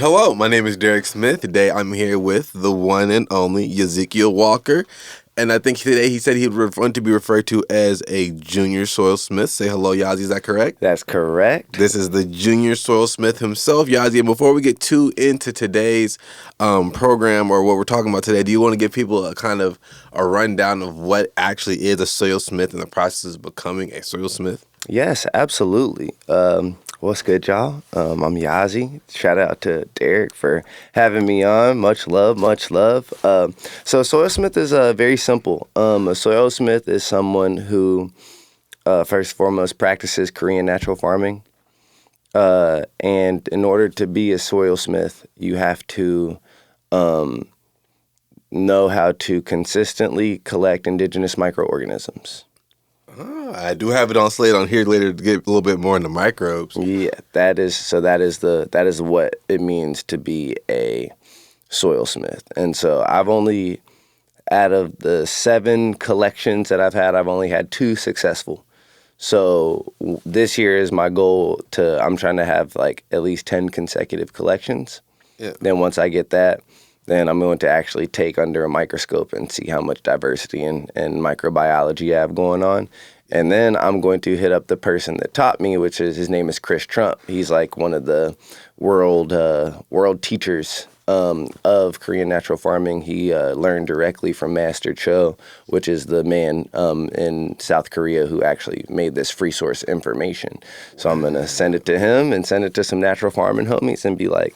Hello, my name is Derrick Smith. Today I'm here with the one and only Yahezequiel Walker. And I think today he said he would want to be referred to as a junior soil smith. Say hello, Yazi, is that correct? That's correct. This is the junior soil smith himself, Yazi. And before we get too into today's program or what we're talking about today, do you want to give people a kind of a rundown of what actually is a soil smith and the process of becoming a soil smith? Yes, absolutely. What's good, y'all? I'm Yazi. Shout out to Derrick for having me on. Much love, much love. So, soil smith is very simple. A soil smith is someone who, first and foremost, practices Korean natural farming. And in order to be a soil smith, you have to know how to consistently collect indigenous microorganisms. I do have it on slate on here later to get a little bit more into microbes. Yeah, that is what it means to be a soil smith. And so out of the 7 collections that I've had, I've only had 2 successful. So this year is my goal I'm trying to have like at least 10 consecutive collections. Yeah. Then once I get that, then I'm going to actually take under a microscope and see how much diversity and microbiology I have going on. And then I'm going to hit up the person that taught me, his name is Chris Trump. He's like one of the world teachers of Korean natural farming. He learned directly from Master Cho, which is the man in South Korea who actually made this free source information. So I'm going to send it to him and send it to some natural farming homies and be like,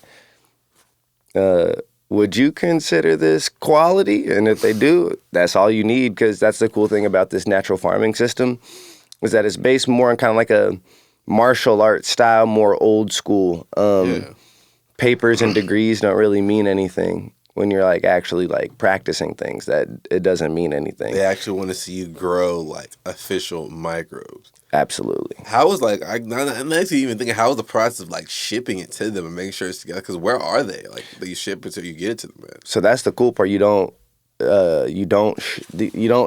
would you consider this quality? And if they do, that's all you need, because that's the cool thing about this natural farming system is that it's based more on kind of like a martial art style, more old school. Papers and degrees don't really mean anything when you're like actually like practicing things. That it doesn't mean anything. They actually want to see you grow like official microbes. Absolutely. How was like I'm actually even thinking how was the process of like shipping it to them and making sure it's together? Because where are they? Like you ship it till you get it to them, man. So that's the cool part. You don't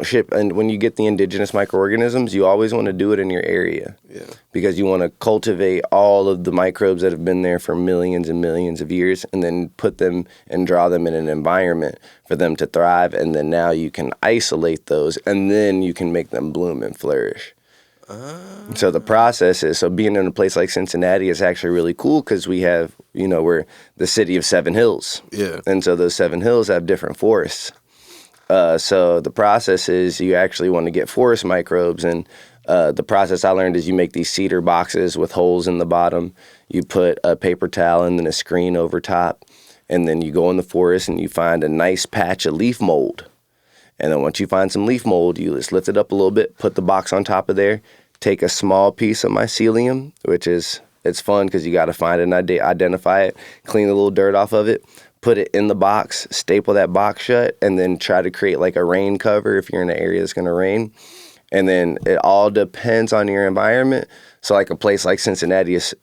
ship, and when you get the indigenous microorganisms, you always want to do it in your area. Yeah. Because you want to cultivate all of the microbes that have been there for millions and millions of years, and then put them and draw them in an environment for them to thrive, and then now you can isolate those, and then you can make them bloom and flourish. So the process is, being in a place like Cincinnati is actually really cool because we have, we're the city of 7 hills. Yeah. And so those 7 hills have different forests. So the process is you actually want to get forest microbes, and the process I learned is you make these cedar boxes with holes in the bottom. You put a paper towel and then a screen over top, and then you go in the forest and you find a nice patch of leaf mold. And then once you find some leaf mold, you just lift it up a little bit, put the box on top of there, take a small piece of mycelium, it's fun because you got to find it and identify it, clean the little dirt off of it, put it in the box, staple that box shut, and then try to create like a rain cover if you're in an area that's going to rain. And then it all depends on your environment. So like a place like Cincinnati is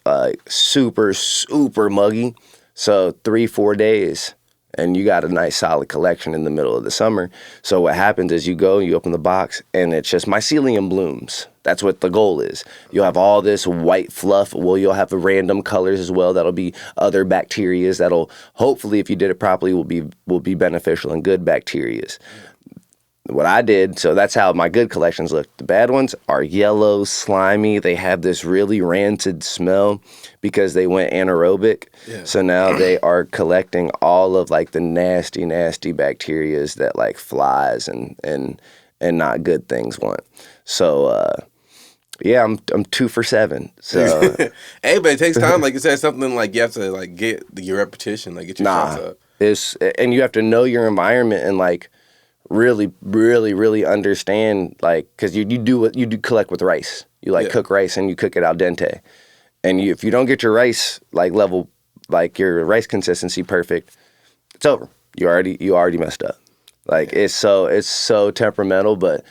super, super muggy. So 3-4 days, and you got a nice solid collection in the middle of the summer. So what happens is you open the box, and it's just mycelium blooms. That's what the goal is. You'll have all this white fluff. Well, you'll have the random colors as well. That'll be other bacterias that'll, hopefully, if you did it properly, will be beneficial and good bacterias. What I did, so that's how my good collections look. The bad ones are yellow, slimy. They have this really rancid smell because they went anaerobic. Yeah. So now they are collecting all of like the nasty, nasty bacterias that like flies and not good things want. So yeah, I'm 2 for 7. So hey, but it takes time. Like you said, something like you have to like get your repetition, like get your shots up. And you have to know your environment and like really, really, really understand, like, because you do collect with rice. You cook rice and you cook it al dente. And if you don't get your rice like level, like your rice consistency perfect, it's over. You already messed up. Like it's so temperamental, but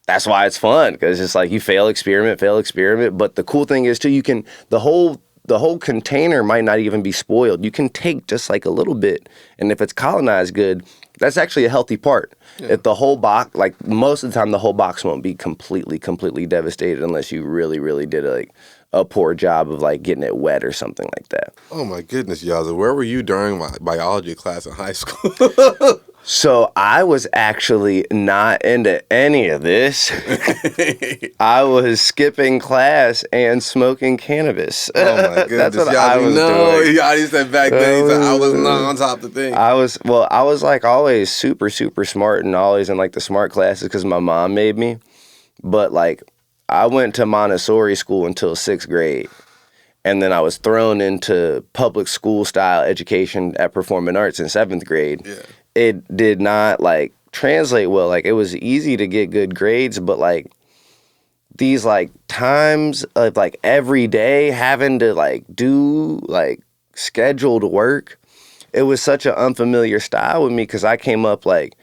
that's why it's fun, because it's like you fail, experiment. But the cool thing is too, the whole container might not even be spoiled. You can take just like a little bit, and if it's colonized good, that's actually a healthy part. Yeah. If the whole box, like most of the time, the whole box won't be completely devastated unless you really, really did a poor job of like getting it wet or something like that. Oh my goodness, Yazi, where were you during my biology class in high school? So I was actually not into any of this. I was skipping class and smoking cannabis. Oh my goodness, That's what Yazi, I was doing. Yazi said back then, he said I was not on top of the thing. I was like always super, super smart and always in like the smart classes because my mom made me. But like I went to Montessori school until 6th grade. And then I was thrown into public school style education at Performing Arts in 7th grade. Yeah. It did not like translate well. Like it was easy to get good grades, but like these like times of like every day having to like do like scheduled work, it was such an unfamiliar style with me because I came up like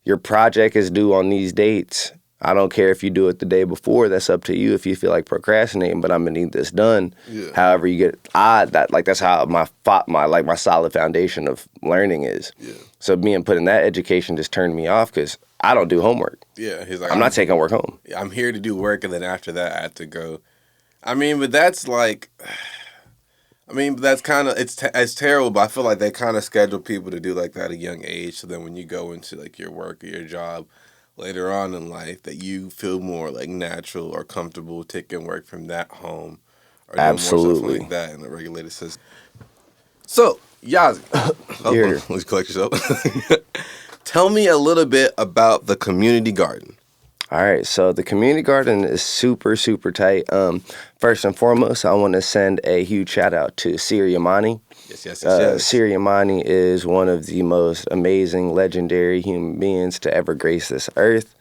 your project is due on these dates. I don't care if you do it the day before. That's up to you if you feel like procrastinating. But I'm gonna need this done. Yeah. However you get that's how my solid foundation of learning is. Yeah. So being put in that education just turned me off because I don't do homework. Yeah, he's like, I'm not taking work home. I'm here to do work, and then after that, I have to go. I mean, but that's like, that's kind of it's terrible. But I feel like they kind of schedule people to do like that at a young age. So then when you go into like your work or your job later on in life, that you feel more like natural or comfortable taking work from that home, or doing more Absolutely. stuff like that in a regulated system. So, Yazi, let's collect yourself. Tell me a little bit about the community garden. All right, so the community garden is super, super tight. First and foremost, I want to send a huge shout out to Studiiio. Yes. Studiiio is one of the most amazing, legendary human beings to ever grace this earth.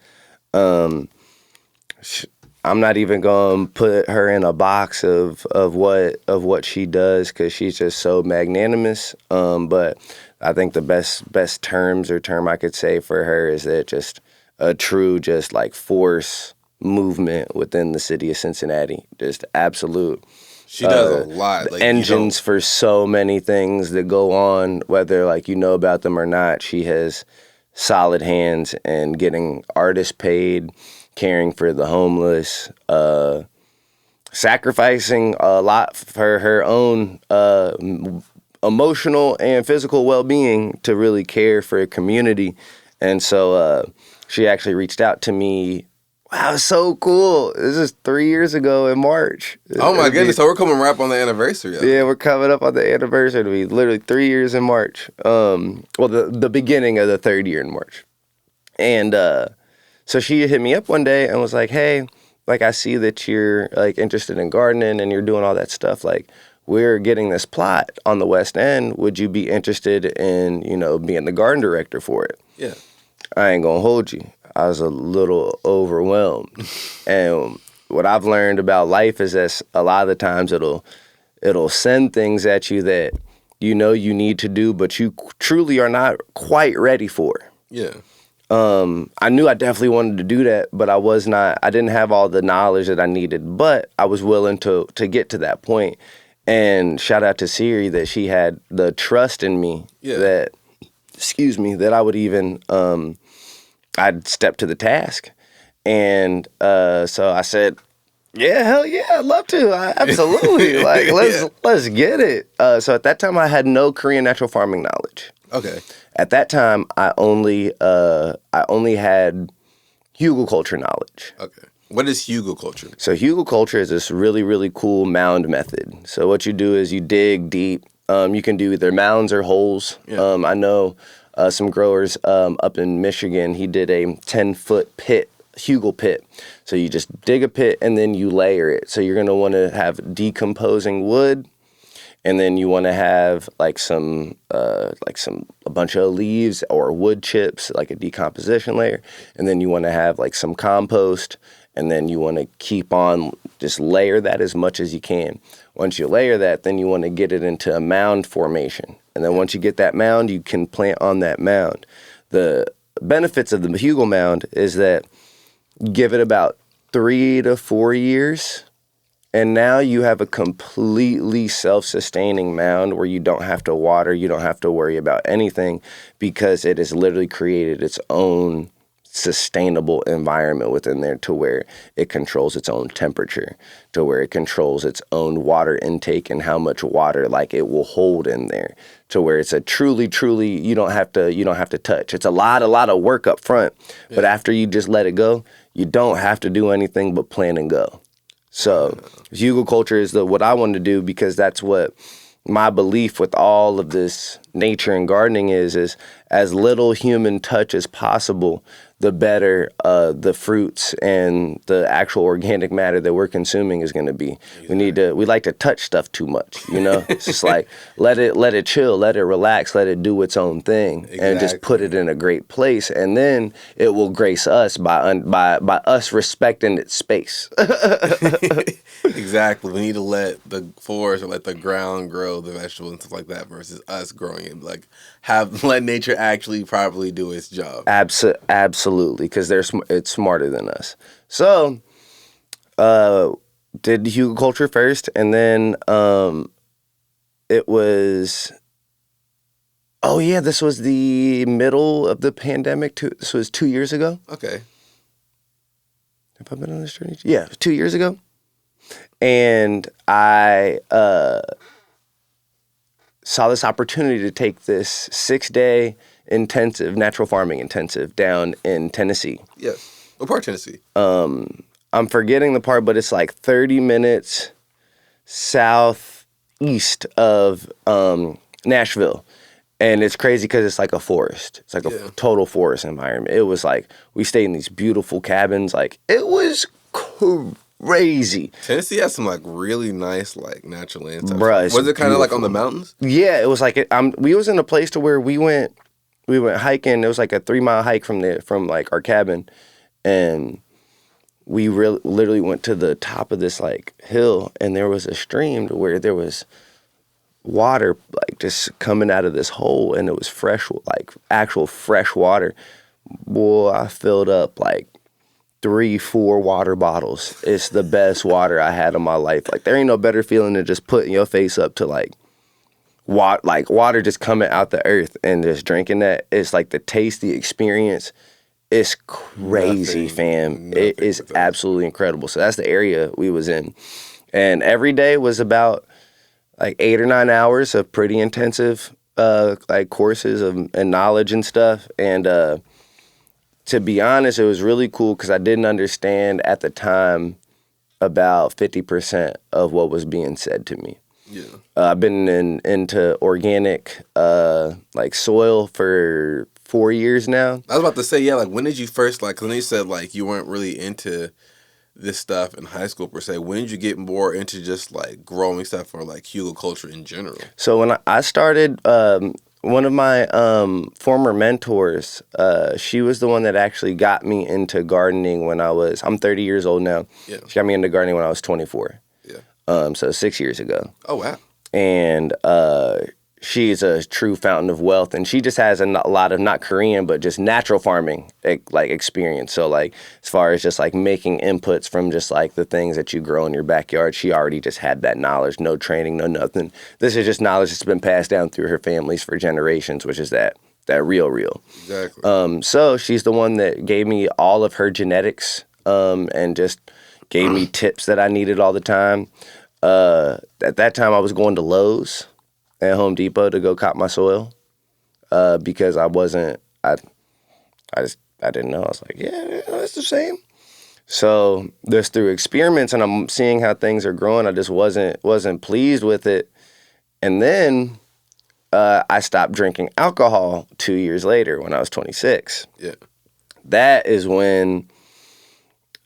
I'm not even going to put her in a box of what she does because she's just so magnanimous. But I think the best term I could say for her is that just a true just like force movement within the city of Cincinnati. Just absolute. She does a lot. Like, engines for so many things that go on, whether like you know about them or not. She has solid hands in getting artists paid, caring for the homeless, sacrificing a lot for her own emotional and physical well-being to really care for a community. And so she actually reached out to me. Wow, so cool. This is 3 years ago in March. Oh my goodness, so we're coming right up on the anniversary. Yeah, we're coming up on the anniversary. It'll be literally 3 years in March. The beginning of the 3rd year in March. And so she hit me up one day and was like, hey, like I see that you're like interested in gardening and you're doing all that stuff. Like we're getting this plot on the West End. Would you be interested in, being the garden director for it? Yeah. I ain't gonna hold you. I was a little overwhelmed. And what I've learned about life is that a lot of the times it'll send things at you that you need to do, but you truly are not quite ready for. Yeah. I knew I definitely wanted to do that, but I didn't have all the knowledge that I needed, but I was willing to get to that point. And shout out to Siri that she had the trust in me that I would even, I'd step to the task. And so I said, yeah, hell yeah, I'd love to. Absolutely. Like, let's get it. So at that time, I had no Korean natural farming knowledge. Okay. At that time, I only had hugelculture knowledge. Okay. What is hugelculture? So hugelculture is this really, really cool mound method. So what you do is you dig deep. You can do either mounds or holes. Yeah. I know some growers up in Michigan, he did a 10-foot pit, hugel pit. So you just dig a pit and then you layer it. So you're going to want to have decomposing wood, and then you want to have a bunch of leaves or wood chips, like a decomposition layer, and then you want to have like some compost, and then you want to keep on just layer that as much as you can. Once you layer that, then you want to get it into a mound formation. And then once you get that mound, you can plant on that mound. The benefits of the hugel mound is that you give it about 3 to 4 years, and now you have a completely self-sustaining mound where you don't have to water, you don't have to worry about anything, because it has literally created its own sustainable environment within there to where it controls its own temperature, to where it controls its own water intake and how much water like it will hold in there, to where it's a truly you don't have to touch. It's a lot of work up front, but after you just let it go, you don't have to do anything but plan and go. So hugelkultur is what I want to do, because that's what my belief with all of this nature and gardening is as little human touch as possible, the better the fruits and the actual organic matter that we're consuming is going to be. We like to touch stuff too much, It's just like let it chill, let it relax, let it do its own thing, and just put it in a great place, and then it will grace us by us respecting its space. Exactly. We need to let the forest or let the ground grow the vegetables and stuff like that versus us growing it. Like let nature actually properly do its job. Absolutely, because it's smarter than us. So, did hugelkultur first, and then it was. Oh yeah, this was the middle of the pandemic. This was 2 years ago. Okay. Have I been on this journey? Yeah, 2 years ago. And I saw this opportunity to take this 6-day intensive, natural farming intensive down in Tennessee. Yes. What part of Tennessee? I'm forgetting the part, but it's like 30 minutes southeast of Nashville. And it's crazy because it's like a forest. It's like a total forest environment. It was like, we stayed in these beautiful cabins. Like, it was crazy. Tennessee has some like really nice like natural landscapes. Bruh, was it kind of like on the mountains? Yeah, it was like we was in a place to where we went hiking. It was like a 3-mile hike from like our cabin, and we literally went to the top of this like hill, and there was a stream to where there was water like just coming out of this hole, and it was fresh, like actual fresh water. Boy, I filled up like 3-4 water bottles. It's the best water I had in my life. Like, there ain't no better feeling than just putting your face up to like water just coming out the earth and just drinking that. It's like the taste, the experience. It's crazy, fam. It is absolutely incredible. So that's the area we was in, and every day was about like 8 or 9 hours of pretty intensive like courses and knowledge and stuff. And to be honest, it was really cool because I didn't understand at the time about 50% of what was being said to me. Yeah. I've been into organic like soil for 4 years now. I was about to say, yeah, like when did you first like, because then you said like you weren't really into this stuff in high school per se. When did you get more into just like growing stuff or like hugelkultur in general? So when I started, one of my former mentors, she was the one that actually got me into gardening when I'm 30 years old now. Yeah. She got me into gardening when I was 24. Yeah. So 6 years ago. Oh, wow. And she's a true fountain of wealth, and she just has a lot of, not Korean, but just natural farming like experience. So like as far as just like making inputs from just like the things that you grow in your backyard, she already just had that knowledge, no training, no nothing. This is just knowledge that's been passed down through her families for generations, which is that real. Exactly. So she's the one that gave me all of her genetics, and just gave me tips that I needed all the time. At that time I was going to Lowe's at Home Depot to go cop my soil, because I didn't know. I was like, yeah, it's the same. So just through experiments, and I'm seeing how things are growing, I just wasn't pleased with it. And then I stopped drinking alcohol 2 years later when I was 26. Yeah. That is when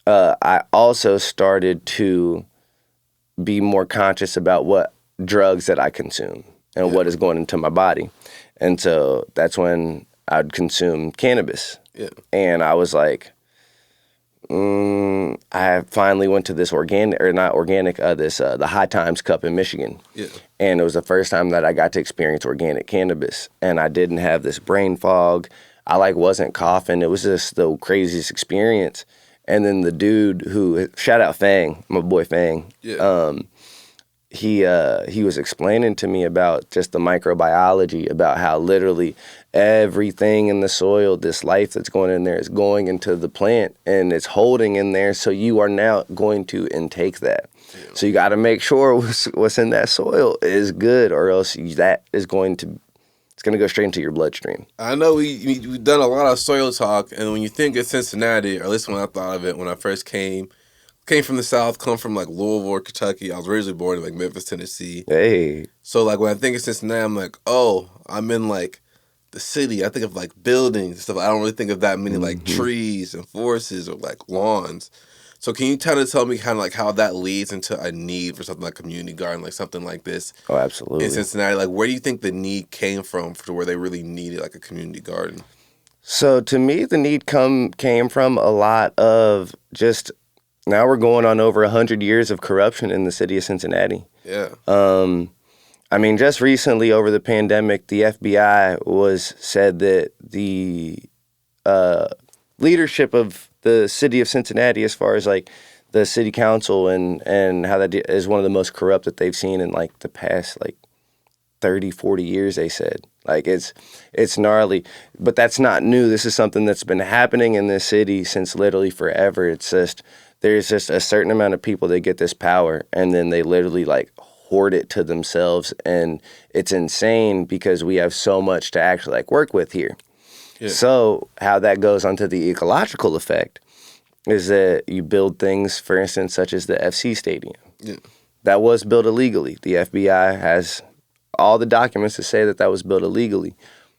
I also started to be more conscious about what drugs that I consume and what is going into my body. And so that's when I'd consume cannabis. Yeah. And I was like, I finally went to this the High Times Cup in Michigan. Yeah. And it was the first time that I got to experience organic cannabis. And I didn't have this brain fog. I wasn't coughing. It was just the craziest experience. And then the dude who, shout out Fang, my boy Fang. Yeah. he was explaining to me about just the microbiology, about how literally everything in the soil, this life that's going in there, is going into the plant and it's holding in there. So you are now going to intake that. Yeah. So you got to make sure what's in that soil is good, or else that is going to go straight into your bloodstream. I know we've done a lot of soil talk, and when you think of Cincinnati, or at least when I thought of it when I first came from the South, come from like Louisville, Kentucky. I was originally born in like Memphis, Tennessee. Hey. So like when I think of Cincinnati, I'm like, oh, I'm in like the city. I think of like buildings and stuff. I don't really think of that many like trees and forests or like lawns. So can you tell me kind of like how that leads into a need for something like community garden, like something like this? Oh, absolutely. In Cincinnati, like where do you think the need came from to where they really needed like a community garden? So to me, the need came from a lot of just, now we're going on over 100 years of corruption in the city of Cincinnati. Yeah. I mean, just recently over the pandemic, the FBI said that the leadership of the city of Cincinnati, as far as like the city council and how that is one of the most corrupt that they've seen in like the past like 30, 40 years, they said. Like it's gnarly, but that's not new. This is something that's been happening in this city since literally forever. It's just, there's just a certain amount of people that get this power and then they literally like hoard it to themselves. And it's insane because we have so much to actually like work with here. Yeah. So how that goes onto the ecological effect is that you build things, for instance, such as the FC stadium. Yeah. That was built illegally. The FBI has all the documents to say that was built illegally.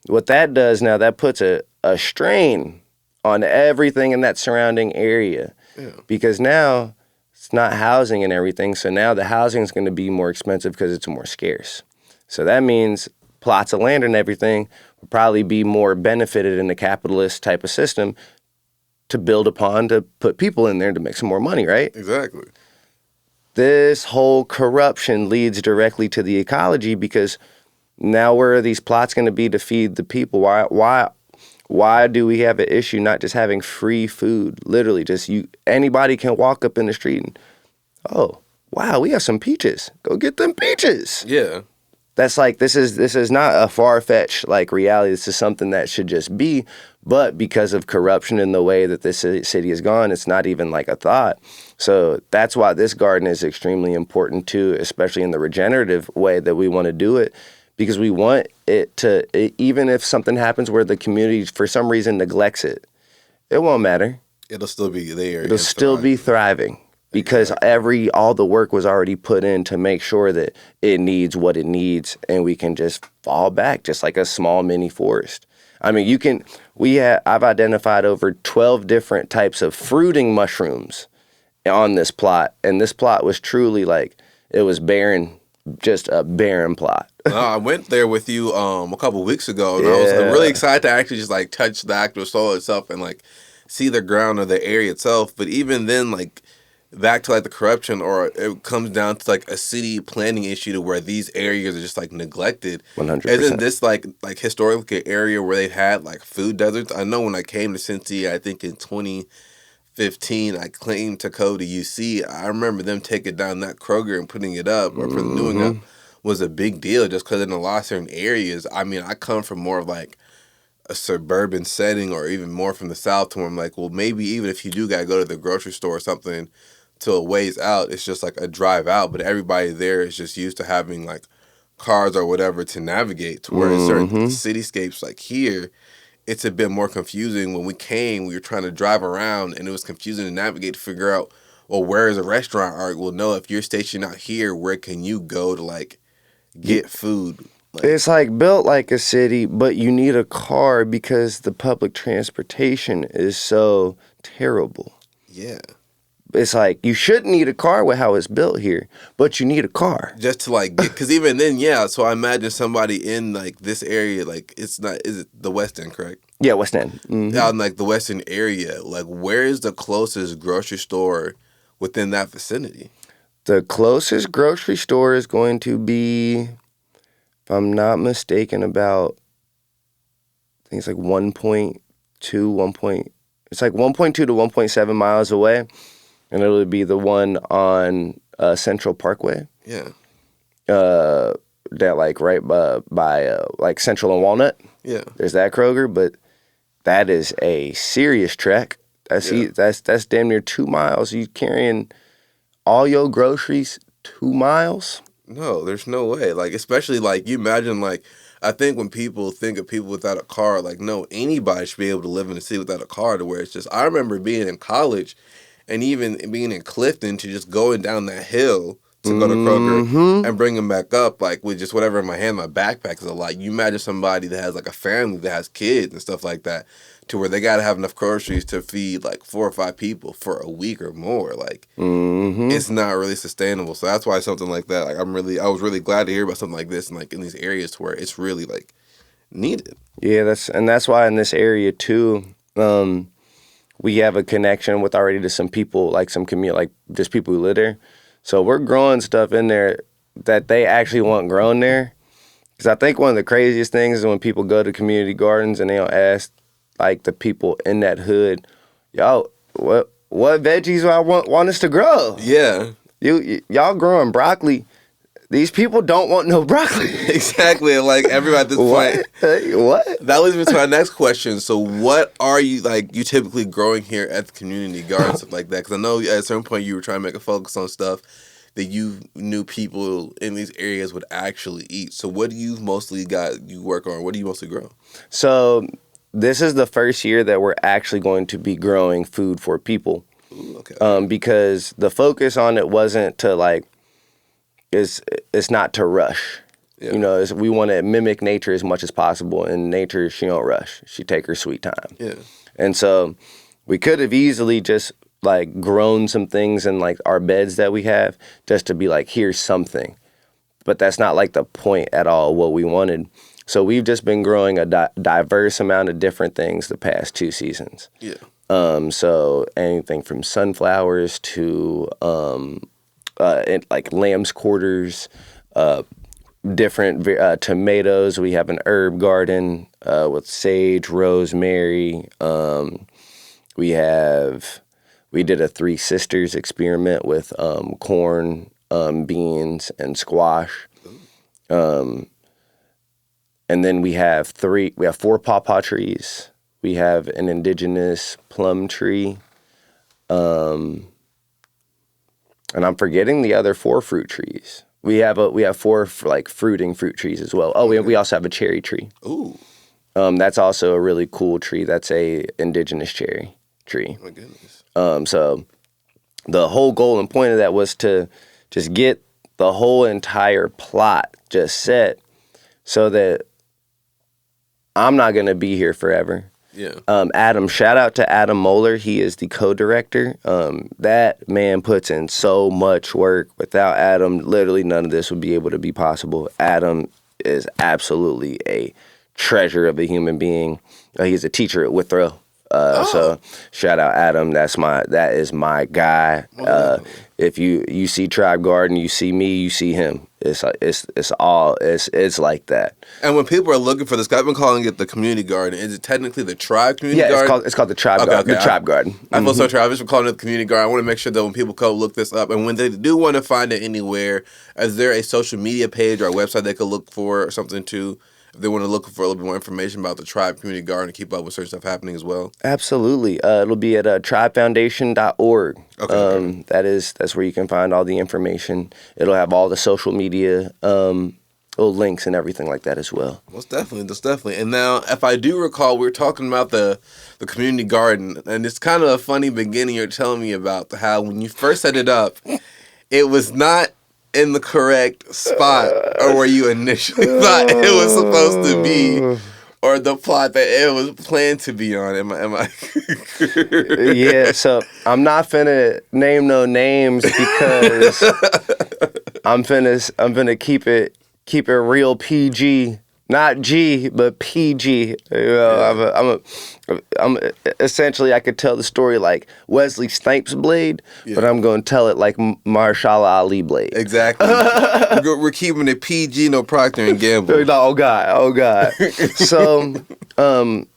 What that does now, that puts a strain on everything in that surrounding area. Yeah. Because now it's not housing and everything, so now the housing is going to be more expensive because it's more scarce. So that means plots of land and everything will probably be more benefited in the capitalist type of system to build upon, to put people in there to make some more money, right? Exactly. This whole corruption leads directly to the ecology, because now where are these plots going to be to feed the people? Why do we have an issue not just having free food? Literally, just anybody can walk up in the street and, oh, wow, we have some peaches. Go get them peaches. Yeah. That's like, this is not a far-fetched like reality. This is something that should just be, but because of corruption and the way that this city has gone, it's not even like a thought. So that's why this garden is extremely important too, especially in the regenerative way that we want to do it, because we want it to, even if something happens where the community for some reason neglects it, it won't matter. It'll still be there. It'll still be thriving. Because all the work was already put in to make sure that it needs what it needs, and we can just fall back, just like a small mini forest. I mean, I've identified over 12 different types of fruiting mushrooms on this plot, and this plot was truly like, it was barren, just a barren plot. I went there with you a couple weeks ago, and I was really excited to actually just like touch the actual soil itself and like see the ground of the area itself. But even then, like, back to like the corruption, or it comes down to like a city planning issue to where these areas are just like neglected. 100%. Isn't this like historically an area where they had like food deserts? I know when I came to Cincy, I think in 2015, I claimed to go to UC. I remember them taking down that Kroger and putting it up, or doing it was a big deal just because in a lot of certain areas. I mean, I come from more of like a suburban setting, or even more from the South, to where I'm like, well, maybe even if you do gotta go to the grocery store or something to a ways out, it's just like a drive out, but everybody there is just used to having like cars or whatever to navigate, to where in certain cityscapes like here, it's a bit more confusing. When we came, we were trying to drive around and it was confusing to navigate, to figure out, well, where is a restaurant? All right, well, no, if you're stationed out here, where can you go to like get food? Like, it's like built like a city, but you need a car because the public transportation is so terrible. Yeah. It's like, you shouldn't need a car with how it's built here, but you need a car. Just to like get, because even then, yeah, so I imagine somebody in like this area, like is it the West End, correct? Yeah, West End. Mm-hmm. Out in like the Western area, like where is the closest grocery store within that vicinity? The closest grocery store is going to be, if I'm not mistaken, about, I think it's like 1.2 to 1.7 miles away. And it'll be the one on Central Parkway. Yeah. that like right by like Central and Walnut. Yeah. There's that Kroger, but that is a serious trek. That's damn near 2 miles. You carrying all your groceries 2 miles? No, there's no way. Like, especially like you imagine like I think when people think of people without a car, like no, anybody should be able to live in the city without a car. To where it's just I remember being in college, and even being in Clifton to just going down that hill to go to Kroger and bring them back up like with just whatever in my hand. My backpack is a lot. You imagine somebody that has like a family that has kids and stuff like that, to where they got to have enough groceries to feed like 4 or 5 people for a week or more. Like it's not really sustainable. So that's why something like that. Like I was really glad to hear about something like this and like in these areas to where it's really like needed. Yeah, that's why in this area too, we have a connection with already to some people, like some community, like just people who live there. So we're growing stuff in there that they actually want grown there. Because I think one of the craziest things is when people go to community gardens and they'll ask like the people in that hood, yo, what veggies do I want us to grow? Yeah. Y'all growing broccoli. These people don't want no broccoli. Exactly. Like everybody at this point. What? That leads me to my next question. So what are you like you typically growing here at the community garden, stuff like that? Because I know at a certain point you were trying to make a focus on stuff that you knew people in these areas would actually eat. So what do you mostly you work on? What do you mostly grow? So this is the first year that we're actually going to be growing food for people. Ooh, okay. Because the focus on it wasn't to like, it's not to rush. Yeah. You know, we want to mimic nature as much as possible, and nature, she don't rush. She take her sweet time. Yeah. And so we could have easily just like grown some things in like our beds that we have just to be like, here's something. But that's not like the point at all what we wanted. So we've just been growing a diverse amount of different things the past 2 seasons. Yeah. So anything from sunflowers to like lamb's quarters, different tomatoes. We have an herb garden with sage, rosemary. We did a 3 sisters experiment with corn, beans, and squash. And then we have 4 pawpaw trees. We have an indigenous plum tree. And I'm forgetting the other 4 fruit trees. We have 4 like fruiting fruit trees as well. Oh, we also have a cherry tree. Ooh. That's also a really cool tree. That's a indigenous cherry tree. Oh my goodness. So the whole goal and point of that was to just get the whole entire plot just set so that I'm not going to be here forever. Yeah. Shout out to Adam Moeller. He is the co-director. That man puts in so much work. Without Adam, literally none of this would be able to be possible. Adam is absolutely a treasure of a human being. He's a teacher at Withrow. So shout out Adam. That is my guy. If you see Tribe Garden, you see me, you see him. It's like that. And when people are looking for this, I've been calling it the community garden. Is it technically the Tribe community garden? Yeah, it's called the Tribe Garden. Okay. The Tribe Garden. I feel so Travis for calling it the community garden. I want to make sure that when people come look this up, and when they do want to find it anywhere, is there a social media page or a website they could look for or something too? If they want to look for a little bit more information about the Tribe Community Garden and keep up with certain stuff happening as well? Absolutely. It'll be at tribefoundation.org. Okay. That's where you can find all the information. It'll have all the social media little links and everything like that as well. Most definitely. And now, if I do recall, we were talking about the community garden, and it's kind of a funny beginning you're telling me about how when you first set it up, it was not in the correct spot or where you initially thought it was supposed to be, or the plot that it was planned to be on. Am I? Yeah, so I'm not finna name no names because I'm finna keep it real PG. Not G, but PG. You know, I'm essentially, I could tell the story like Wesley Snipes Blade, but I'm going to tell it like Mahershala Ali Blade. Exactly. We're keeping it PG, no Procter and Gamble. Oh God. So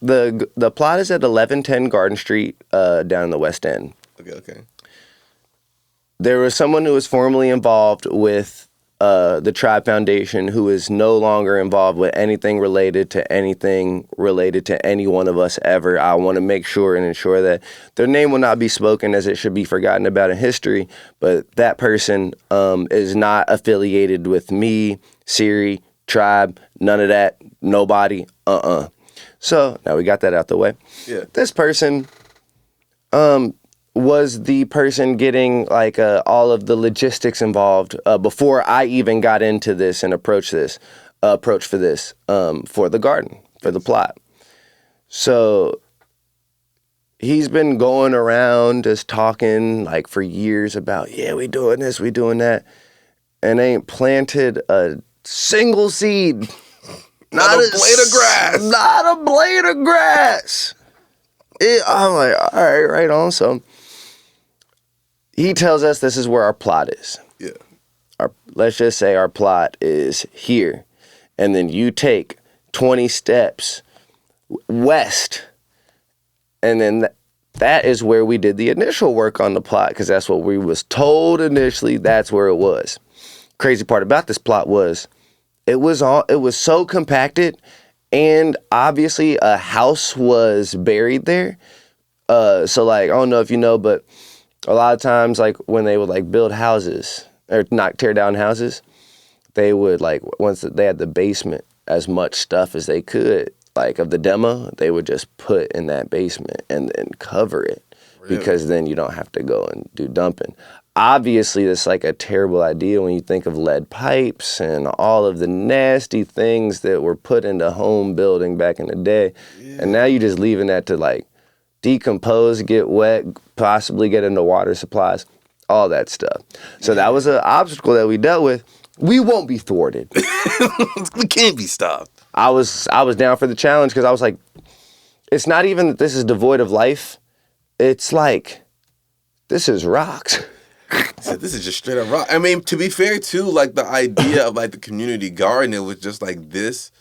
the plot is at 1110 Garden Street down in the West End. Okay. There was someone who was formerly involved with the Tribe Foundation, who is no longer involved with anything related to any one of us ever. I want to make sure and ensure that their name will not be spoken as it should be forgotten about in history, but that person is not affiliated with me, Siri, Tribe, none of that, nobody, So now we got that out the way. Yeah. This person was the person getting like all of the logistics involved before I even got into this and approach for this for the garden, for the plot. So he's been going around just talking like for years about, yeah, we doing this, we doing that, and ain't planted a single seed. Not a blade of grass. Not a blade of grass. I'm like, all right, right on. So he tells us this is where our plot is. Yeah. Let's just say our plot is here. And then you take 20 steps west. And then that is where we did the initial work on the plot, because that's what we was told initially. That's where it was. Crazy part about this plot was it was so compacted, and obviously a house was buried there. So like, I don't know if you know, but a lot of times, like when they would like build houses or not tear down houses, they would like, once they had the basement, as much stuff as they could, like of the demo, they would just put in that basement and then cover it. Really? Because then you don't have to go and do dumping. Obviously, that's like a terrible idea when you think of lead pipes and all of the nasty things that were put into home building back in the day. Yeah. And now you're just leaving that to like decompose, get wet, possibly get into water supplies, all that stuff. So that was an obstacle that we dealt with. We won't be thwarted. We can't be stopped. I was down for the challenge because I was like, it's not even that this is devoid of life. It's like, this is rocks. So this is just straight up rock. I mean, to be fair too, like the idea of like the community garden, it was just like this,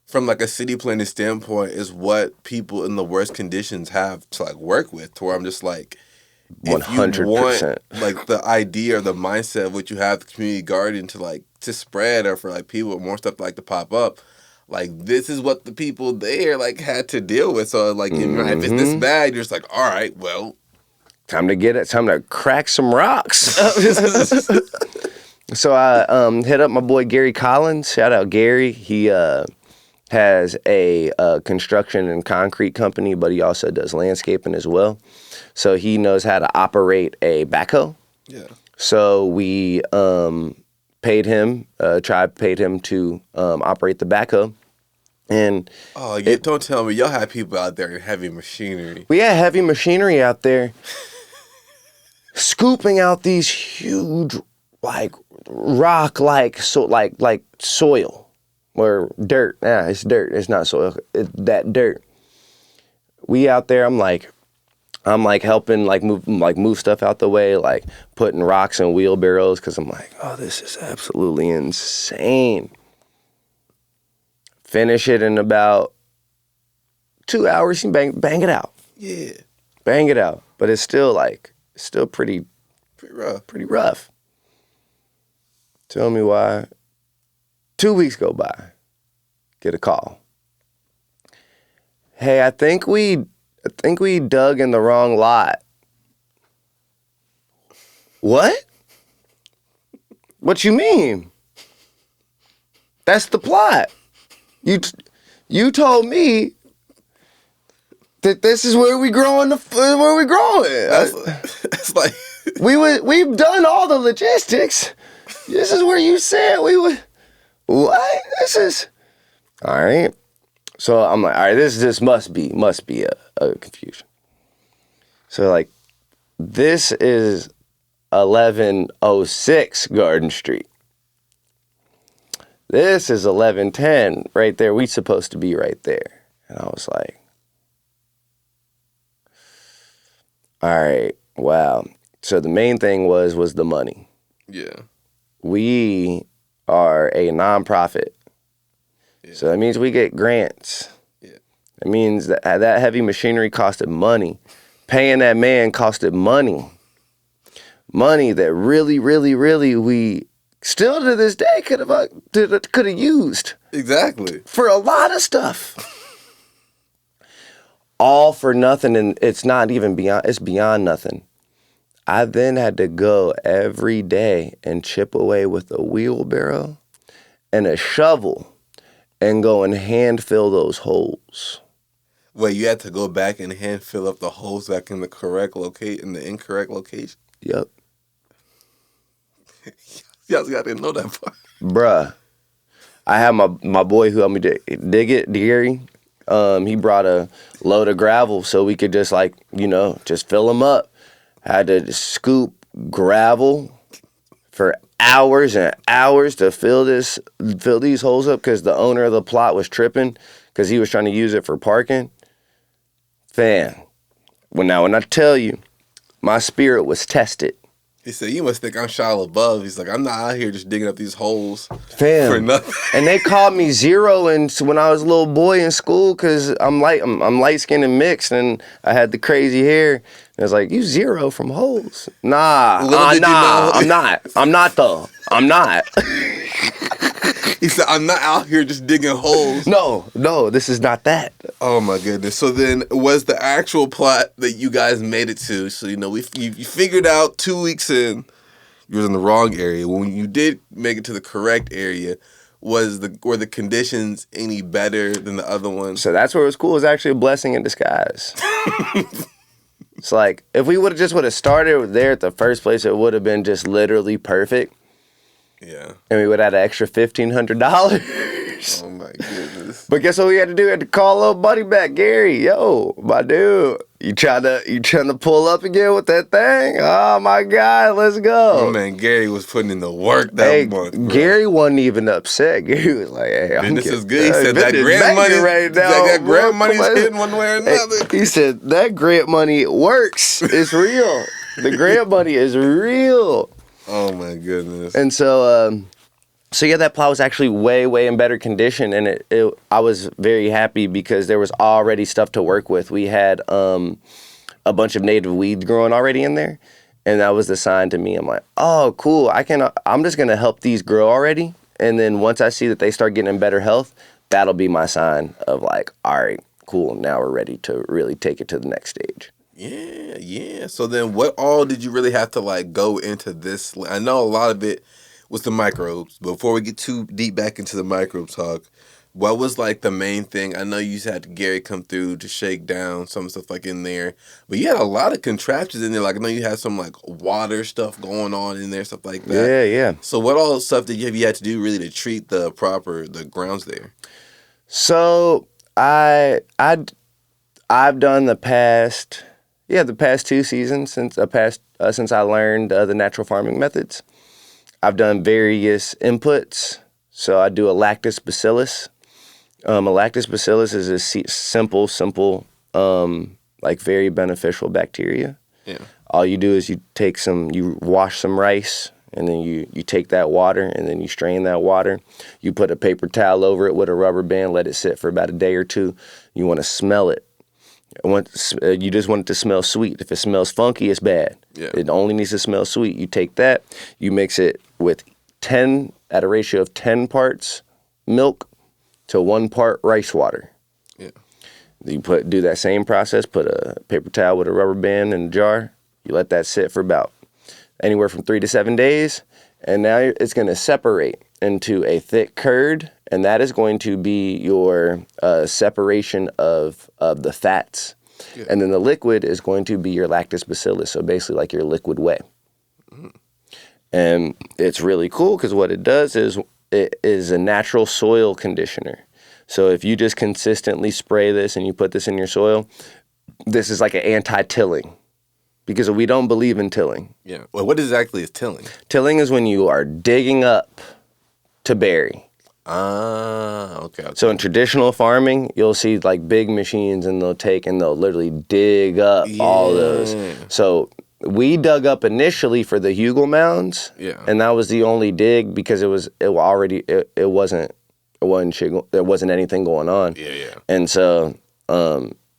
from like a city planning standpoint, is what people in the worst conditions have to like work with. To where I'm just like, if 100%. You want like the idea or the mindset of what you have the community garden to like to spread, or for like people with more stuff to like to pop up, like this is what the people there like had to deal with. So like if it's this bad, you're just like, all right, well, time to get it. Time to crack some rocks. So I hit up my boy Gary Collins. Shout out Gary. He has a construction and concrete company, but he also does landscaping as well. So he knows how to operate a backhoe. Yeah. So we paid him. Tribe paid him to operate the backhoe. And don't tell me y'all have people out there in heavy machinery. We had heavy machinery out there scooping out these huge, like rock, like soil or dirt. Yeah, it's dirt. It's not soil. It's that dirt. We out there. I'm like helping move stuff out the way, like putting rocks in wheelbarrows, because I'm like, oh, this is absolutely insane. Finish it in about 2 hours. You bang it out. Yeah, bang it out. But it's still pretty rough. Pretty rough. Tell me why. 2 weeks go by. Get a call. Hey, I think we dug in the wrong lot. What? What you mean? That's the plot. You told me that this is where we growing. That's like we've done all the logistics. This is where you said we would. What? This is all right. So I'm like, all right, this must be a confusion. So like, this is 1106 Garden Street. This is 1110 right there. We supposed to be right there. And I was like, all right, wow. So the main thing was the money. Yeah. We are a nonprofit. Yeah. So that means we get grants. Yeah. It means that heavy machinery costed money. Paying that man costed money. Money that really, really, really we still to this day could have used Exactly. for a lot of stuff. All for nothing, and it's not even beyond, it's beyond nothing. I then had to go every day and chip away with a wheelbarrow and a shovel and go and hand fill those holes. Wait, you had to go back and hand fill up the holes back in the incorrect location? Yep. Y'all didn't know that part. Bruh. I had my boy who helped me dig it, Derrick. He brought a load of gravel so we could just just fill them up. Had to scoop gravel for hours and hours to fill these holes up because the owner of the plot was tripping because he was trying to use it for parking. Fam, when I tell you, my spirit was tested. He said, "You must think I'm Shia LaBeouf." He's like, "I'm not out here just digging up these holes for nothing." And they called me Zero, and when I was a little boy in school, because I'm light skinned and mixed, and I had the crazy hair. And it was like, "You Zero from holes?" Nah, I'm not though. I'm not. He said, "I'm not out here just digging holes." No, this is not that. Oh my goodness! So then, was the actual plot that you guys made it to? So you figured out 2 weeks in, you was in the wrong area. When you did make it to the correct area, were the conditions any better than the other ones? So that's where it was cool. It was actually a blessing in disguise. It's like if we would have started there at the first place, it would have been just literally perfect. Yeah. And we would have had an extra $1,500. Oh my goodness. But guess what we had to do? We had to call a little buddy back, Gary. Yo, my dude, you trying to pull up again with that thing? Oh my God, let's go. Oh man, Gary was putting in the work that month. Bro. Gary wasn't even upset. Gary was like, "Hey, this is good." He said that grant money right now. That grant money's hitting one way or another. He said that grant money works. It's real. The grant money is real. Oh my goodness. And so yeah, that plot was actually way in better condition, and I was very happy because there was already stuff to work with. We had a bunch of native weeds growing already in there, and that was the sign to me. I'm like, oh, cool. I'm just gonna help these grow already, and then once I see that they start getting in better health, that'll be my sign of like, all right, cool. Now we're ready to really take it to the next stage. Yeah. So then what all did you really have to go into this? I know a lot of it was the microbes. Before we get too deep back into the microbe talk, what was the main thing? I know you had Gary come through to shake down some stuff in there, but you had a lot of contraptions in there. I know you had some water stuff going on in there, stuff like that. Yeah. So what all stuff did you had to do really to treat the grounds there? So I've done the past 2 seasons since I learned the natural farming methods. I've done various inputs. So I do a lactis bacillus. A lactis bacillus is a simple, very beneficial bacteria. Yeah. All you do is you wash some rice, and then you take that water, and then you strain that water. You put a paper towel over it with a rubber band, let it sit for about a day or two. You want to smell it. You just want it to smell sweet. If it smells funky, it's bad. Yeah. It only needs to smell sweet. You take that, you mix it with at a ratio of 10 parts milk to 1 part rice water. Yeah. You do that same process, put a paper towel with a rubber band in a jar. You let that sit for about anywhere from 3 to 7 days, and now it's going to separate into a thick curd, and that is going to be your separation of the fats. Yeah. And then the liquid is going to be your lactis bacillus, so basically your liquid whey. Mm. And it's really cool because what it does is it is a natural soil conditioner. So if you just consistently spray this and you put this in your soil, this is like an anti-tilling. Because we don't believe in tilling. Yeah. Well, what exactly is tilling? Tilling is when you are digging up to bury. Okay. So in traditional farming, you'll see big machines, and they'll literally dig up all those. So we dug up initially for the hugel mounds. Yeah. And that was the only dig because there wasn't anything going on. Yeah. And so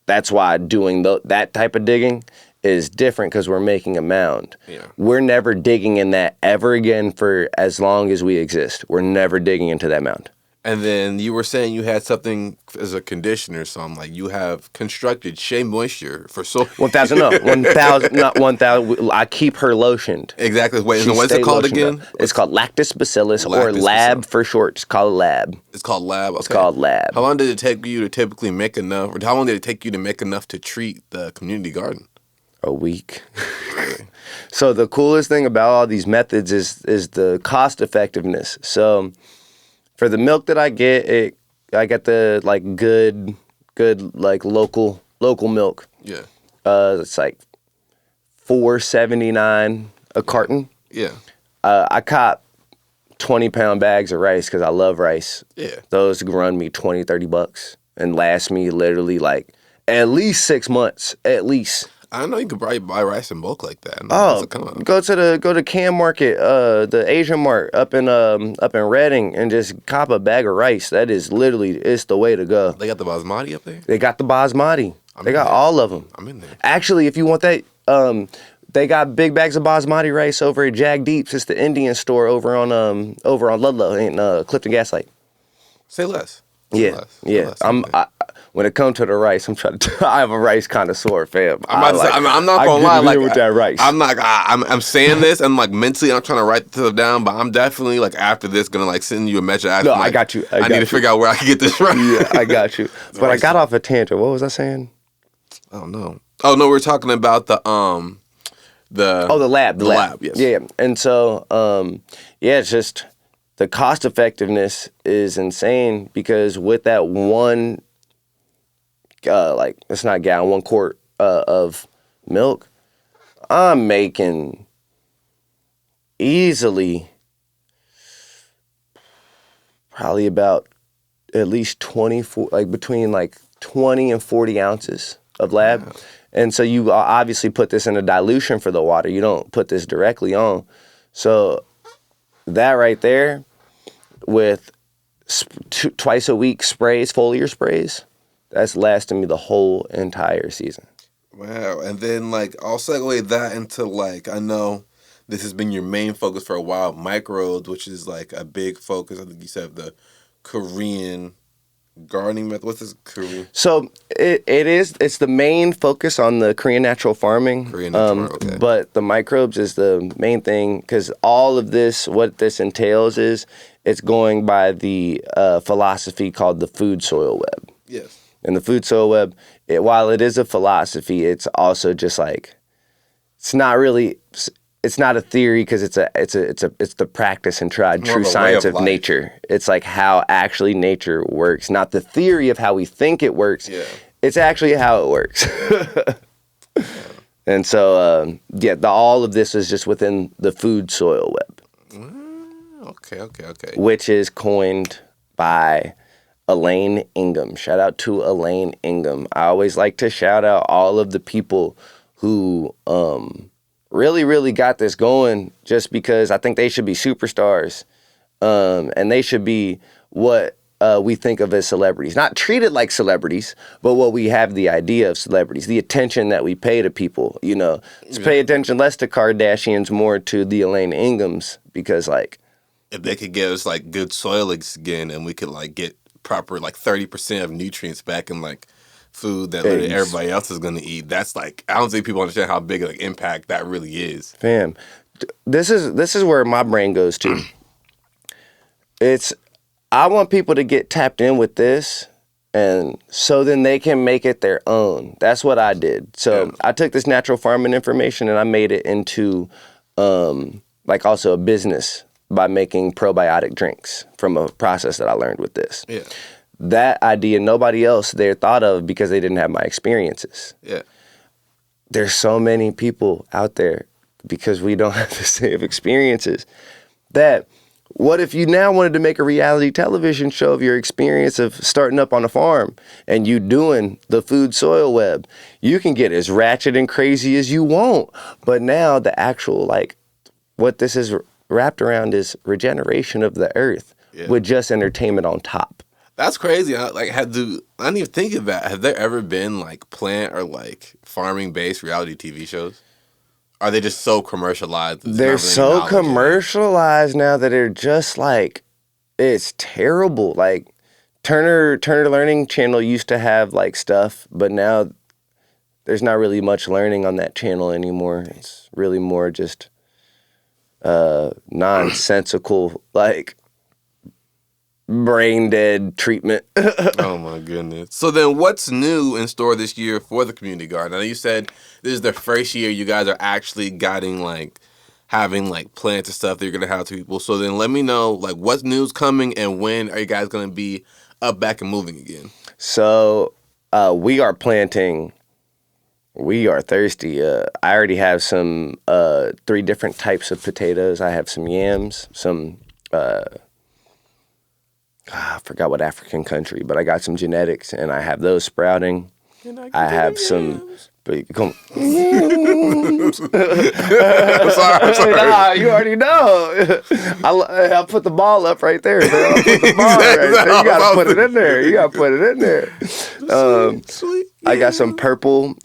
that's why doing that type of digging is different because we're making a mound. Yeah. We're never digging in that ever again for as long as we exist. We're never digging into that mound. And then you were saying you had something as a conditioner, so I'm like, you have constructed Shea Moisture for so 1,000, no, 1,000, not 1,000. I keep her lotioned. exactly. Wait, She and what's it stay called lotioned again? up. It's called Lactis Bacillus, or Lactis Lab Bacillus. for short. It's called Lab. It's called Lab. Okay. It's called Lab. How long did it take you to typically make enough, or how long did it take you to make enough to treat the community garden? A week. So the coolest thing about all these methods is the cost effectiveness. So for the milk that I get, I get the like good like local milk. Yeah. It's like $4.79 a carton. Yeah. I cop 20-pound bags of rice because I love rice. Yeah. Those run me $20-$30 and last me literally like at least 6 months, at least. I know you could probably buy rice in bulk like that. Oh, go to Cam Market, the Asian Mart up in Reading, and just cop a bag of rice. That is literally, it's the way to go. They got the basmati up there? They got the basmati. They got all of them. I'm in there. Actually, if you want that, they got big bags of basmati rice over at Jag Deeps. It's the Indian store over on Ludlow in Clifton Gaslight. Say less. Yeah. When it comes to the rice, I'm trying to. I have a rice connoisseur, fam. I'm not gonna lie. Like with that rice. I'm saying this, and like mentally, I'm trying to write this down. But I'm definitely like after this gonna like send you a message. No, like, I got you. I need to figure out where I can get this right. Yeah, I got you. But I got off a tangent. What was I saying? I don't know. Oh no, we're talking about the lab. The lab. Yes. Yeah. And so it's just the cost effectiveness is insane because with that one. It's not a gallon, 1 quart of milk, I'm making easily probably about at least 24, like between like 20 and 40 ounces of lab. Wow. And so you obviously put this in a dilution for the water. You don't put this directly on. So that right there with twice a week sprays, foliar sprays, that's lasting me the whole entire season. Wow. And then, like, I'll segue that into, like, I know this has been your main focus for a while, microbes, which is, like, a big focus. I think you said the Korean gardening method. What's this Korean? So, it's the main focus on the Korean natural farming. Okay. But the microbes is the main thing because all of this, what this entails is, it's going by the philosophy called the food soil web. Yes. And the food soil web, while it is a philosophy, it's also just like it's not a theory because it's the practice and tried true science of nature. It's like how actually nature works, not the theory of how we think it works. Yeah. It's actually how it works. And so all of this is just within the food soil web. Okay. Which is coined by Elaine Ingham. Shout out to Elaine Ingham. I always like to shout out all of the people who really, really got this going just because I think they should be superstars. And they should be what we think of as celebrities. Not treated like celebrities, but what we have the idea of celebrities. The attention that we pay to people, you know. Let's pay attention less to Kardashians, more to the Elaine Inghams because, like... If they could give us, like, good soil again and we could, like, get proper like 30% of nutrients back in like food that everybody else is going to eat. That's like, I don't think people understand how big of an impact that really is. Fam, this is where my brain goes to. I want people to get tapped in with this and so then they can make it their own. That's what I did. So I took this natural farming information and I made it into like also a business by making probiotic drinks from a process that I learned with this. Yeah. That idea, nobody else there thought of because they didn't have my experiences. Yeah. There's so many people out there because we don't have the same experiences that what if you now wanted to make a reality television show of your experience of starting up on a farm and you doing the food soil web? You can get as ratchet and crazy as you want. But now the actual, like, what this is wrapped around is regeneration of the earth with just entertainment on top. That's crazy. I didn't even think of that. Have there ever been like plant or like farming based reality TV shows? Are they just so commercialized? That there's They're not really any so knowledge in it? commercialized now that they're just like, it's terrible. Like Turner Learning Channel used to have like stuff, but now there's not really much learning on that channel anymore. It's really more just nonsensical, like brain dead treatment. Oh my goodness. So then what's new in store this year for the community garden? I know you said this is the first year you guys are actually having like plants and stuff that you're gonna have to people. So then let me know like what's news coming and when are you guys gonna be up back and moving again? So we are planting. We are thirsty. I already have some 3 different types of potatoes. I have some yams, some I forgot what African country, but I got some genetics and I have those sprouting. I have some. Come I'm sorry. Nah, you already know. I'll put the ball up right there. I'll put the ball right there. You gotta put it in there. You gotta put it in there. Sweet. I got some purple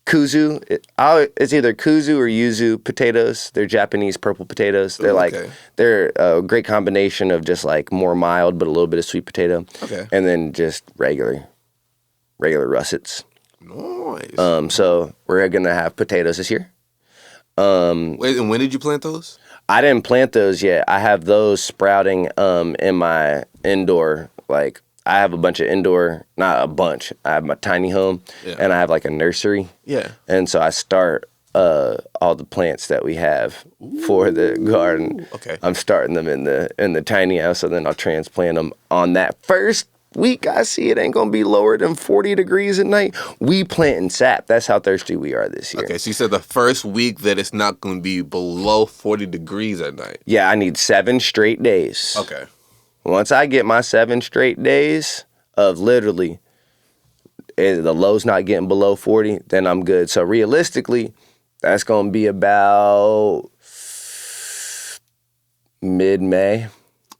kuzu. It's either kuzu or yuzu potatoes. They're Japanese purple potatoes. They're they're a great combination of just like more mild but a little bit of sweet potato. Okay. And then just regular russets. Nice. So we're gonna have potatoes this year. Wait, and when did you plant those? I didn't plant those yet. I have those sprouting in my indoor. Like I have a bunch of indoor, not a bunch. I have my tiny home, and I have like a nursery. Yeah. And so I start all the plants that we have for the garden. Okay. I'm starting them in the tiny house, so then I'll transplant them on that first week. I see it ain't gonna be lower than 40 degrees at night. We planting sap. That's how thirsty we are this year. Okay, so you said the first week that it's not going to be below 40 degrees at night. Yeah, I need 7 straight days. Okay. Once I get my 7 straight days of literally the low's not getting below 40, then I'm good. So realistically, that's gonna be about mid-May.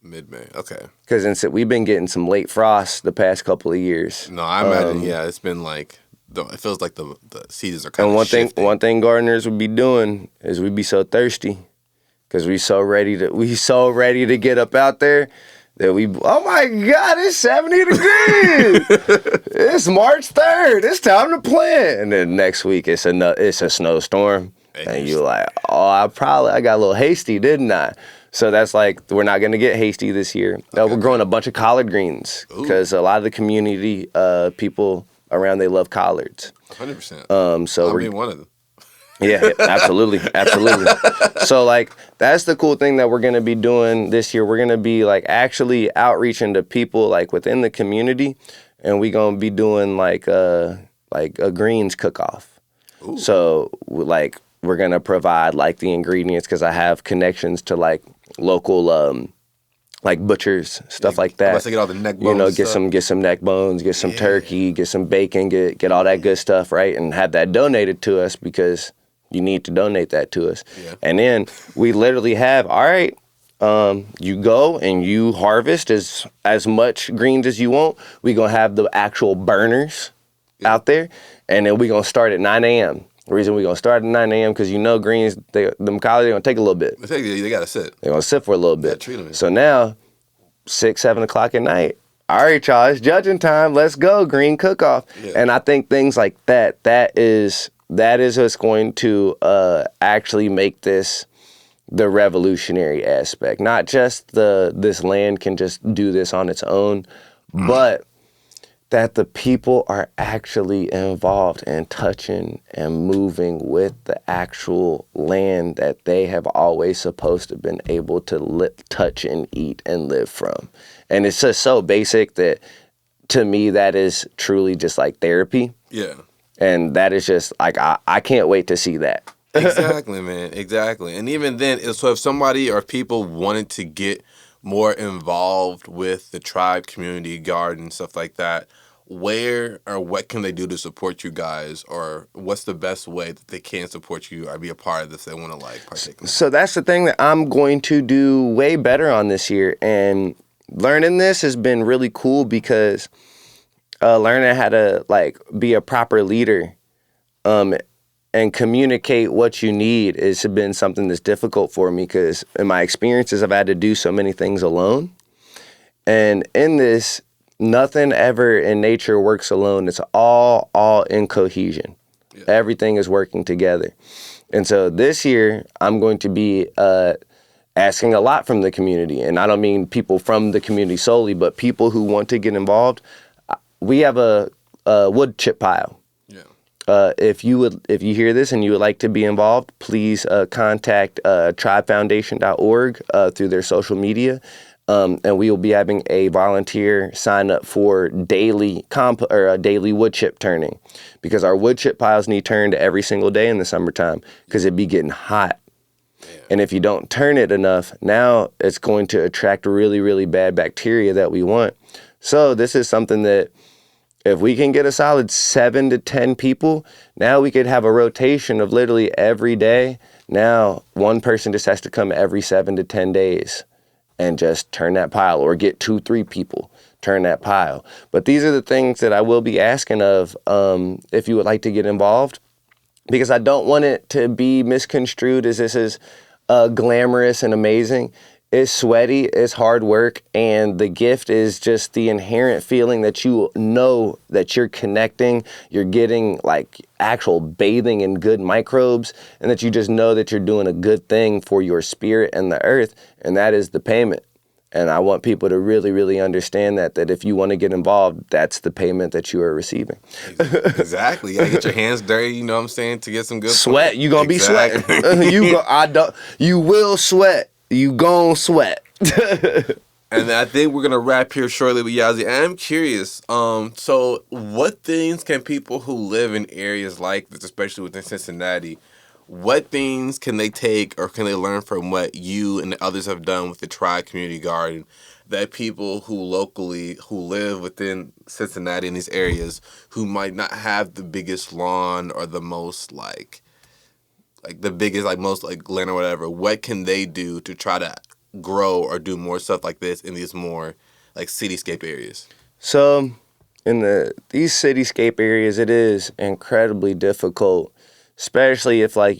Mid-May, okay. Because we've been getting some late frost the past couple of years. No, I imagine, it's been like, it feels like the seasons are kind of shifting. One thing gardeners would be doing is we'd be so thirsty because we so ready to get up out there that oh my God, it's 70 degrees. It's March 3rd. It's time to plant. And then next week it's a snowstorm. And you're like, oh, I got a little hasty, didn't I? So that's like, we're not going to get hasty this year. Okay. We're growing a bunch of collard greens because a lot of the community people around, they love collards. 100%. So I'll be one of them. Yeah, absolutely. So like, that's the cool thing that we're going to be doing this year. We're going to be like actually outreaching to people like within the community, and we're going to be doing like a greens cook-off. Ooh. So like, we're going to provide like the ingredients because I have connections to like local like butchers, stuff like that. Unless they get all the neck bones. Get some neck bones, get some turkey, get some bacon, get all that good stuff, right? And have that donated to us because you need to donate that to us. Yeah. And then we literally have, all right, you go and you harvest as much greens as you want. We're going to have the actual burners out there, and then we're going to start at 9 a.m. The reason we're going to start at 9 a.m. because greens, them collards, they're going to take a little bit. They got to sit. They're going to sit for a little bit. Treat them. So now, 6, 7 o'clock at night, all right, y'all, it's judging time. Let's go, green cook-off. Yeah. And I think things like that is what's going to actually make this the revolutionary aspect. Not just this land can just do this on its own, but that the people are actually involved and touching and moving with the actual land that they have always supposed to have been able to touch and eat and live from. And it's just so basic that, to me, that is truly just like therapy. Yeah. And that is just like, I can't wait to see that. Exactly, man. Exactly. And even then, so if somebody or people wanted to get more involved with the tribe community garden, stuff like that, where or what can they do to support you guys, or what's the best way that they can support you or be a part of this they want to like partake in? So that's the thing that I'm going to do way better on this year, and learning this has been really cool because learning how to like be a proper leader and communicate what you need has been something that's difficult for me because in my experiences, I've had to do so many things alone. And in this, nothing ever in nature works alone. It's all in cohesion. Yeah. Everything is working together. And so this year, I'm going to be asking a lot from the community. And I don't mean people from the community solely, but people who want to get involved. We have a wood chip pile. Yeah. If you hear this and you would like to be involved, please contact tribefoundation.org through their social media. And we will be having a volunteer sign up for daily wood chip turning because our wood chip piles need turned every single day in the summertime because it'd be getting hot. Yeah. And if you don't turn it enough, now it's going to attract really, really bad bacteria that we want. So this is something that if we can get a solid 7 to 10 people, now we could have a rotation of literally every day. Now one person just has to come every 7 to 10 days and just turn that pile, or get 2-3 people turn that pile. But these are the things that I will be asking of if you would like to get involved, because I don't want it to be misconstrued as this is glamorous and amazing. It's sweaty, it's hard work, and the gift is just the inherent feeling that you know that you're connecting, you're getting like actual bathing in good microbes, and that you just know that you're doing a good thing for your spirit and the earth, and that is the payment. And I want people to really, really understand that if you want to get involved, that's the payment that you are receiving. Exactly. You gotta get your hands dirty, you know what I'm saying, to get some good sweat. You're going to be sweating. You will sweat. You gon' sweat. And I think we're gonna wrap here shortly with Yazi. I'm curious. So what things can people who live in areas like this, especially within Cincinnati, what things can they take or can they learn from what you and the others have done with the Tribe Community Garden that people who live within Cincinnati in these areas who might not have the biggest lawn or the most like the biggest, like most like land or whatever, what can they do to try to grow or do more stuff like this in these more like cityscape areas? So in these cityscape areas, it is incredibly difficult, especially if like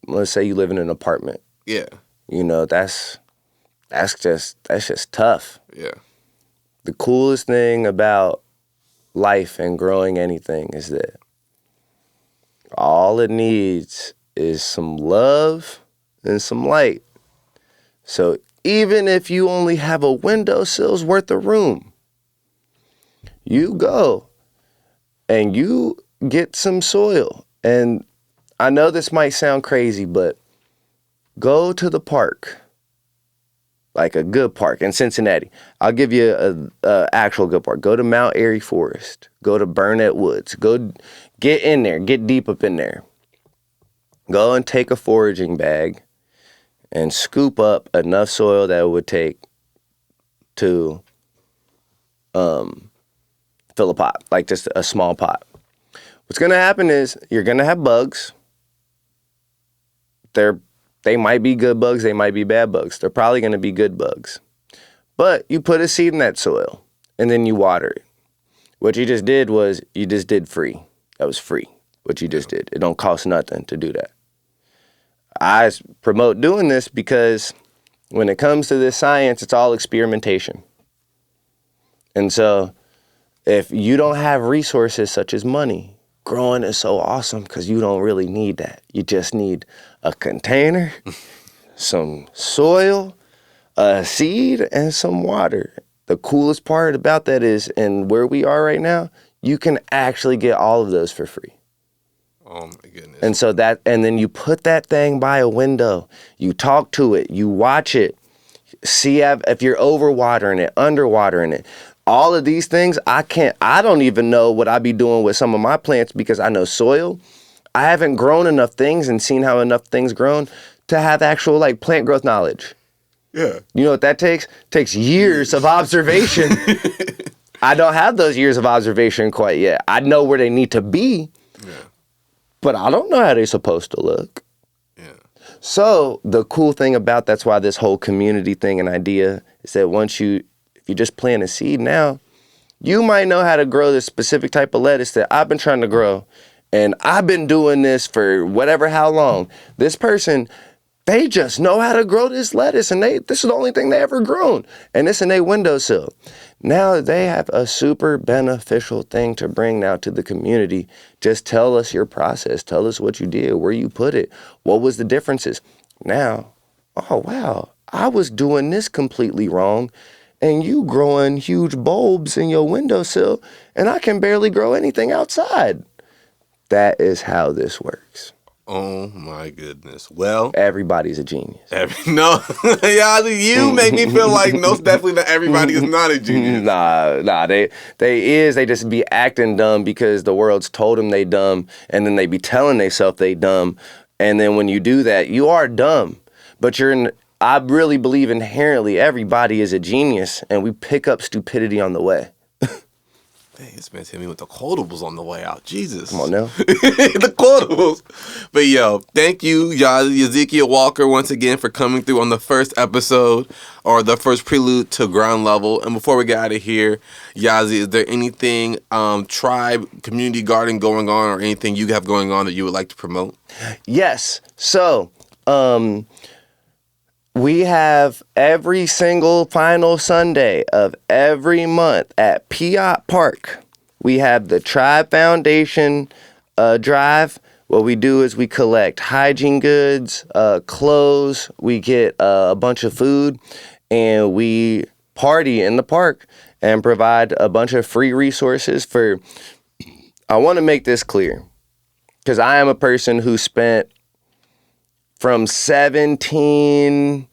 let's say you live in an apartment. Yeah. You know, that's just tough. Yeah. The coolest thing about life and growing anything is that all it needs is some love and some light. So even if you only have a windowsill's worth of room, you go and you get some soil. And I know this might sound crazy, but go to the park, like a good park in Cincinnati. I'll give you a actual good park. Go to Mount Airy Forest. Go to Burnett Woods. Go get in there. Get deep up in there. Go and take a foraging bag and scoop up enough soil that it would take to fill a pot, like just a small pot. What's going to happen is you're going to have bugs. They might be good bugs, they might be bad bugs. They're probably going to be good bugs. But you put a seed in that soil, and then you water it. What you just did was you just did free. That was free, what you just did. It don't cost nothing to do that. I promote doing this because when it comes to this science, it's all experimentation. And so if you don't have resources such as money, growing is so awesome because you don't really need that. You just need a container, some soil, a seed, and some water. The coolest part about that is, and where we are right now, you can actually get all of those for free. Oh my goodness. And so and then you put that thing by a window, you talk to it, you watch it, see if you're overwatering it, underwatering it. All of these things, I don't even know what I be doing with some of my plants because I know soil. I haven't grown enough things and seen how enough things grown to have actual like plant growth knowledge. Yeah. You know what that takes? It takes years of observation. I don't have those years of observation quite yet. I know where they need to be, but I don't know how they're supposed to look. Yeah. So the cool thing about that's why this whole community thing and idea is that once you If you just plant a seed now, you might know how to grow this specific type of lettuce that I've been trying to grow. And I've been doing this for whatever, how long. This person, they just know how to grow this lettuce, and this is the only thing they ever grown. And it's in their windowsill. Now they have a super beneficial thing to bring now to the community. Just tell us your process. Tell us what you did, where you put it, what was the differences. Now, oh wow, I was doing this completely wrong, and you growing huge bulbs in your windowsill, and I can barely grow anything outside. That is how this works. Oh my goodness. Well, everybody's a genius. No, Yazi, you make me feel like most definitely that everybody is not a genius. Nah, they just be acting dumb because the world's told them they dumb, and then they be telling themselves they dumb, and then when you do that, you are dumb. But I really believe inherently everybody is a genius, and we pick up stupidity on the way. Dang, this man's hit me with the quotables on the way out. Jesus. Come on now. The quotables. But yo, thank you, Yahezequiel Walker, once again for coming through on the first episode, or the first prelude to Ground Level. And before we get out of here, Yazi, is there anything tribe, community garden going on, or anything you have going on that you would like to promote? Yes. So, we have every single final Sunday of every month at Piat Park. We have the Tribe Foundation drive. What we do is we collect hygiene goods, clothes, we get a bunch of food, and we party in the park and provide a bunch of free resources for... I want to make this clear, because I am a person who spent from 17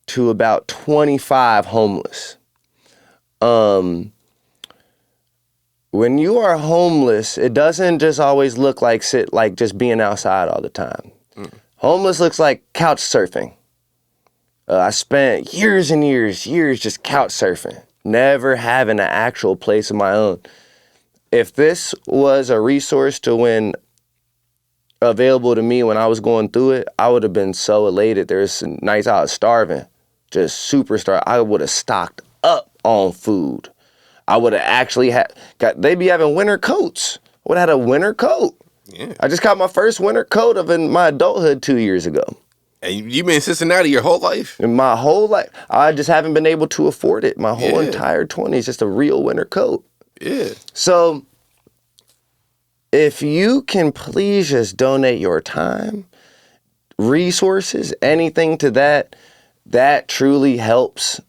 to about 25 homeless. When you are homeless, it doesn't just always look like just being outside all the time. Homeless looks like couch surfing. I spent years and years just couch surfing, never having an actual place of my own. If this was a resource to win available to me when I was going through it, I would have been so elated. There's nights I was starving, just super starving. I would have stocked up on food. I would have actually they be having winter coats. I would have had a winter coat. Yeah. I just got my first winter coat in my adulthood 2 years ago. And you've been in Cincinnati your whole life? In my whole life. I just haven't been able to afford it. My whole entire 20s, just a real winter coat. Yeah. So if you can please just donate your time, resources, anything to that truly helps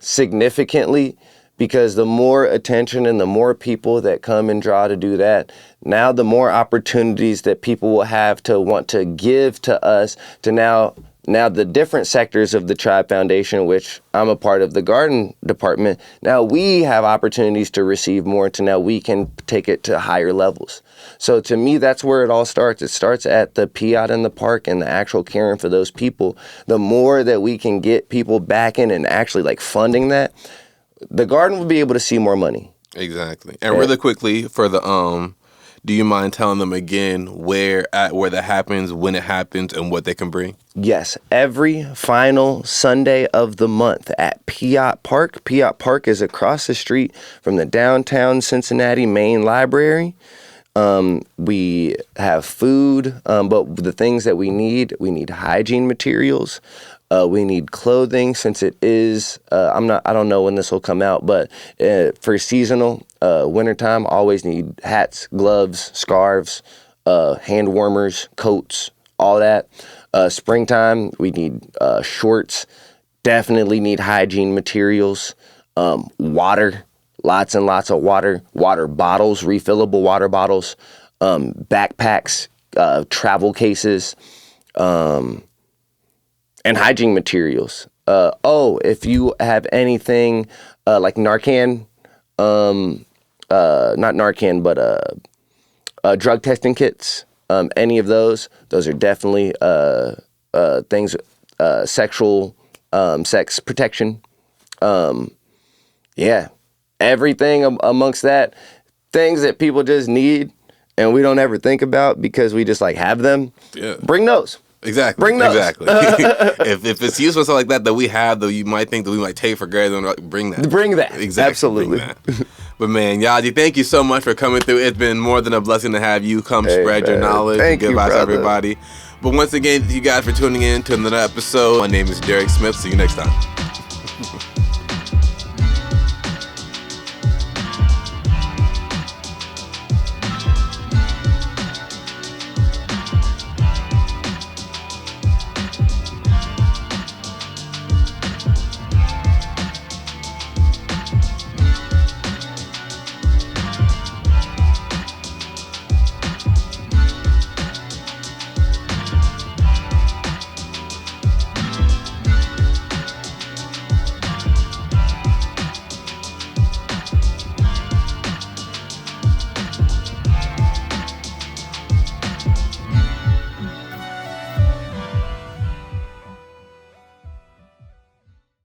significantly, because the more attention and the more people that come and draw to do that, now the more opportunities that people will have to want to give to us, to now the different sectors of the Tribe Foundation, which I'm a part of the garden department, now we have opportunities to receive more, to now we can take it to higher levels. So to me, that's where it all starts. It starts at the Piat in the park and the actual caring for those people. The more that we can get people back in and actually funding that, the garden will be able to see more money. Exactly. And really quickly for the do you mind telling them again where that happens, when it happens, and what they can bring? Yes, every final Sunday of the month at Piat Park. Piat Park is across the street from the downtown Cincinnati main library. We have food, but the things that we need hygiene materials. We need clothing, since it is, I don't know when this will come out, but for seasonal, wintertime, always need hats, gloves, scarves, hand warmers, coats, all that. Springtime, we need shorts, definitely need hygiene materials, water, lots and lots of water bottles, refillable water bottles, backpacks, travel cases, and hygiene materials. If you have anything like Narcan, not Narcan, but drug testing kits, any of those are definitely things, sexual, sex protection. Everything amongst that, things that people just need and we don't ever think about because we just have them. Yeah. Bring those. Exactly. Bring those. Exactly. if it's useful stuff like that we have that you might think that we might take for granted, bring that. Bring that. Exactly. Absolutely. Bring that. But man, Yazi, thank you so much for coming through. It's been more than a blessing to have you come spread your knowledge and give advice to everybody. But once again, thank you guys for tuning in to another episode. My name is Derrick Smith. See you next time.